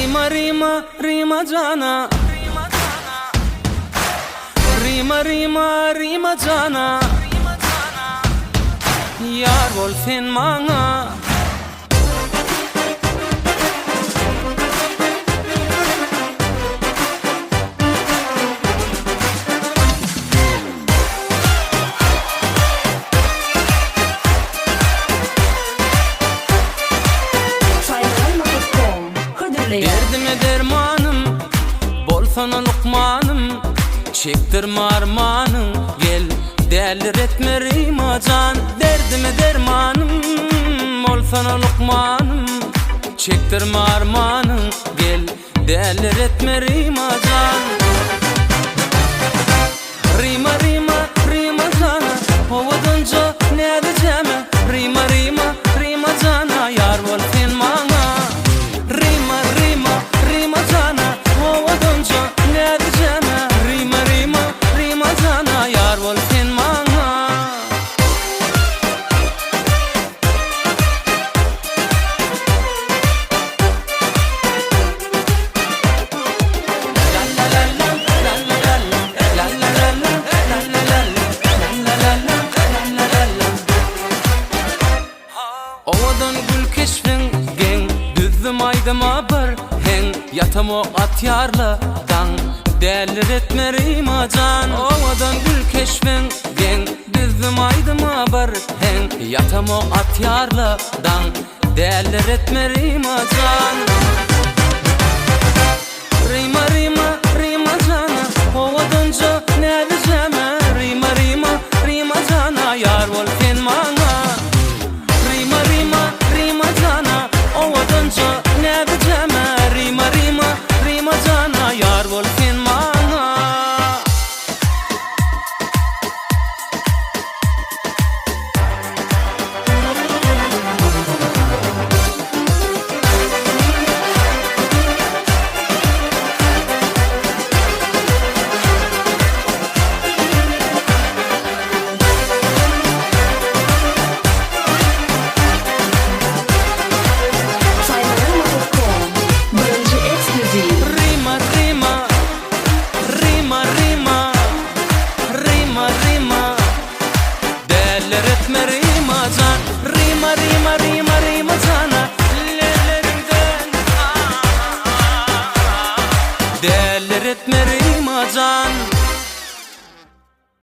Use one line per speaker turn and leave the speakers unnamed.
Rima rima rima cana, rima rima rima cana, yar bol sen maňa. Derdime dermanım, bolsana lukmanım, çektirme armanım, gel derler etme rimacan. Derdime dermanım, bolsana lukmanım, çektirme armanım, gel derler etme rimacan. Rima rima rima cana, ovadınca ne diyeceğim? Rima rima rima cana, yar bol sen maňa. Rima rima rima cana, ovadınca ne diyeceğim? Rima rima rima cana, yar bol sen maňa. Ovadan gül keşfin gen, düzdüm aydıma bir hen. Yatam o at yarladan, derler etme rimacan. Ovadan gül keşfin gen, düzdüm aydıma bir hen. Yatam o at yarladan, derler etme rimacan.